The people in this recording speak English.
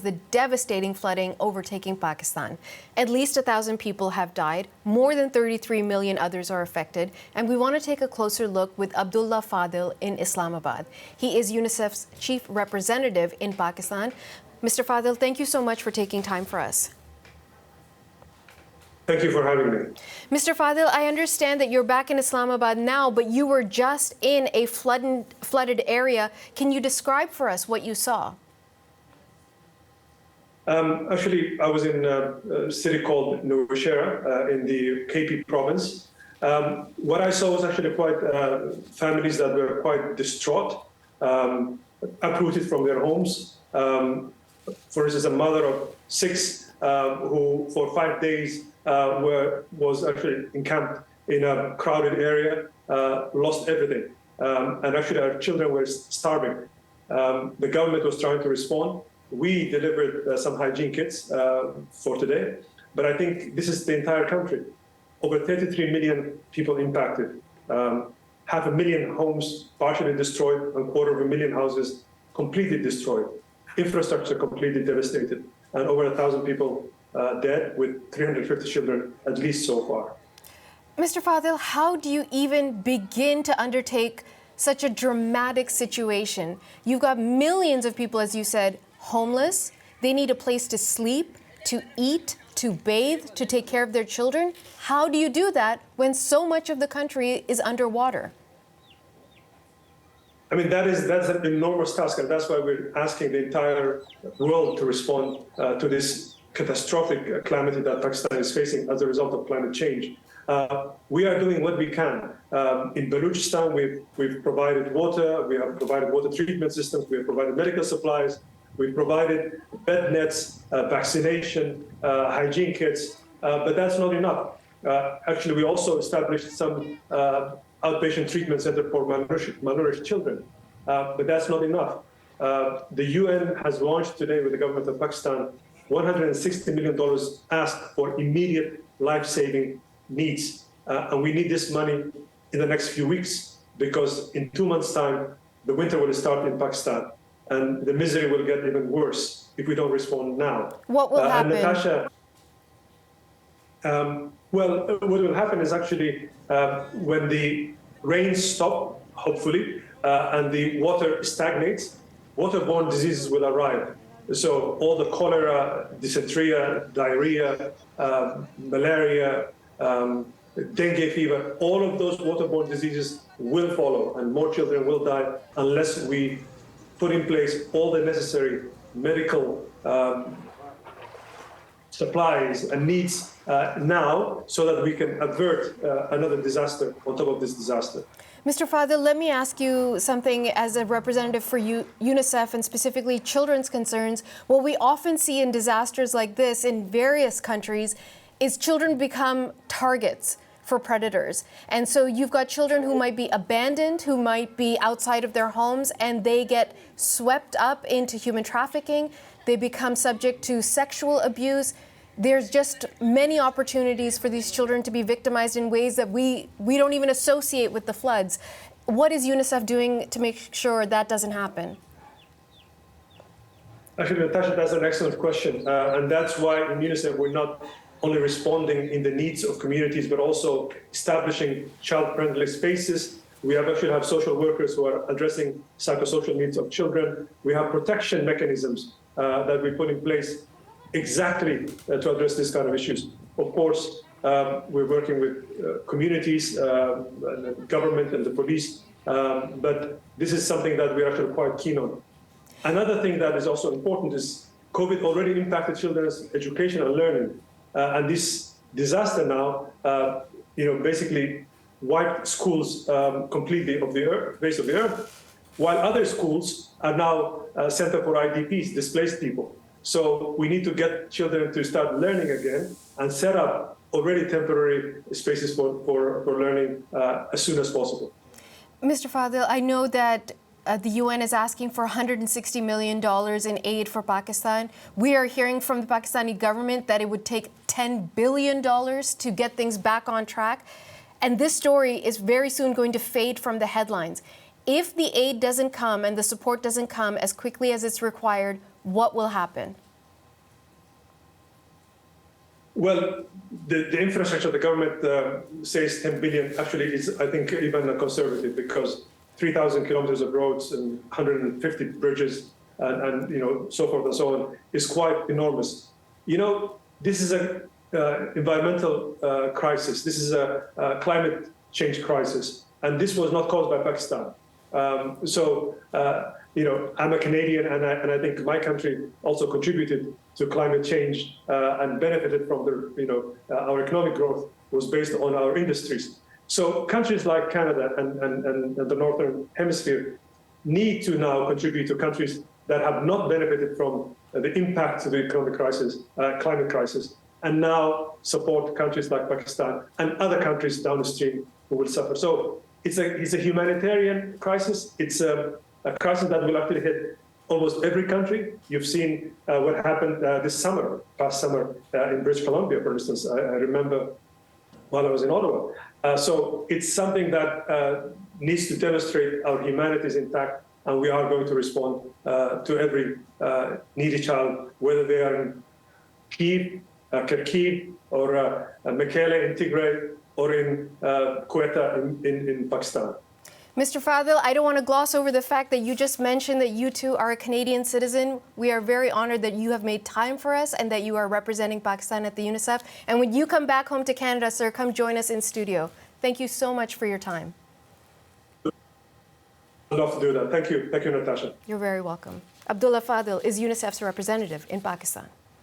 the devastating flooding overtaking Pakistan. At least 1,000 people have died, more than 33 million others are affected, and we want to take a closer look with Abdullah Fadil in Islamabad. He is UNICEF's chief representative in Pakistan. Mr. Fadil, thank you so much for taking time for us. Thank you for having me. Mr. Fadil, I understand that you're back in Islamabad now, but you were just in a flooded area. Can you describe for us what you saw? Actually, I was in a city called Nowshera in the KP province. What I saw was actually quite families that were quite distraught, uprooted from their homes. For instance, a mother of 6 who for 5 days was actually encamped in a crowded area, lost everything. And actually our children were starving. The government was trying to respond. We delivered some hygiene kits for today, but I think this is the entire country. Over 33 million people impacted, 500,000 homes partially destroyed, and 250,000 houses completely destroyed, infrastructure completely devastated, and over 1,000 people dead, with 350 children at least so far. Mr. Fadil, how do you even begin to undertake such a dramatic situation? You've got millions of people, as you said, homeless. They need a place to sleep, to eat, to bathe, to take care of their children. How do you do that when so much of the country is underwater? I mean, that's an enormous task, and that's why we're asking the entire world to respond to this catastrophic calamity that Pakistan is facing as a result of climate change. We are doing what we can. In Balochistan, we've provided water, we have provided water treatment systems, we have provided medical supplies, we've provided bed nets, vaccination, hygiene kits, but that's not enough. Actually, we also established some outpatient treatment center for malnourished children, but that's not enough. The UN has launched today with the government of Pakistan $160 million asked for immediate life-saving needs. And we need this money in the next few weeks, because in 2 months' time, the winter will start in Pakistan, and the misery will get even worse if we don't respond now. What will happen? And Natasha, well, what will happen is actually when the rains stop, hopefully, and the water stagnates, waterborne diseases will arrive. So all the cholera, dysentery, diarrhea, malaria, dengue fever, all of those waterborne diseases will follow, and more children will die unless we put in place all the necessary medical supplies and needs now, so that we can avert another disaster on top of this disaster. Mr. Fadil, let me ask you something as a representative for UNICEF and specifically children's concerns. What we often see in disasters like this in various countries is children become targets for predators. And so you've got children who might be abandoned, who might be outside of their homes, and they get swept up into human trafficking. They become subject to sexual abuse. There's just many opportunities for these children to be victimized in ways that we don't even associate with the floods. What is UNICEF doing to make sure that doesn't happen? Actually, Natasha, that's an excellent question. And that's why in UNICEF we're not only responding in the needs of communities, but also establishing child-friendly spaces. We actually have social workers who are addressing psychosocial needs of children. We have protection mechanisms that we put in place exactly to address this kind of issues. Of course, we're working with communities, and the government and the police, but this is something that we're actually quite keen on. Another thing that is also important is COVID already impacted children's education and learning. And this disaster now, basically wiped schools completely off the face of the earth, while other schools are now center for IDPs, displaced people. So we need to get children to start learning again and set up already temporary spaces for learning as soon as possible. Mr. Fadil, I know that the UN is asking for $160 million in aid for Pakistan. We are hearing from the Pakistani government that it would take $10 billion to get things back on track. And this story is very soon going to fade from the headlines. If the aid doesn't come and the support doesn't come as quickly as it's required, what will happen? Well, the infrastructure, the government says 10 billion actually is, I think, even conservative, because 3,000 kilometers of roads and 150 bridges and so forth and so on is quite enormous. This is a environmental crisis. This is a climate change crisis, and this was not caused by Pakistan. I'm a Canadian, and I think my country also contributed to climate change and benefited from our economic growth was based on our industries. So countries like Canada and the Northern Hemisphere need to now contribute to countries that have not benefited from the impact of the economic crisis, climate crisis, and now support countries like Pakistan and other countries downstream who will suffer. So it's a humanitarian crisis. It's a crisis that will actually hit almost every country. You've seen what happened past summer in British Columbia, for instance. I remember while I was in Ottawa. So it's something that needs to demonstrate our humanity is intact, and we are going to respond to every needy child, whether they are in Kyiv, Kharkiv, or Mekelle in Tigray, or in Quetta in Pakistan. Mr. Fadil, I don't want to gloss over the fact that you just mentioned that you too are a Canadian citizen. We are very honored that you have made time for us and that you are representing Pakistan at the UNICEF. And when you come back home to Canada, sir, come join us in studio. Thank you so much for your time. I'd love to do that. Thank you. Thank you, Natasha. You're very welcome. Abdullah Fadil is UNICEF's representative in Pakistan.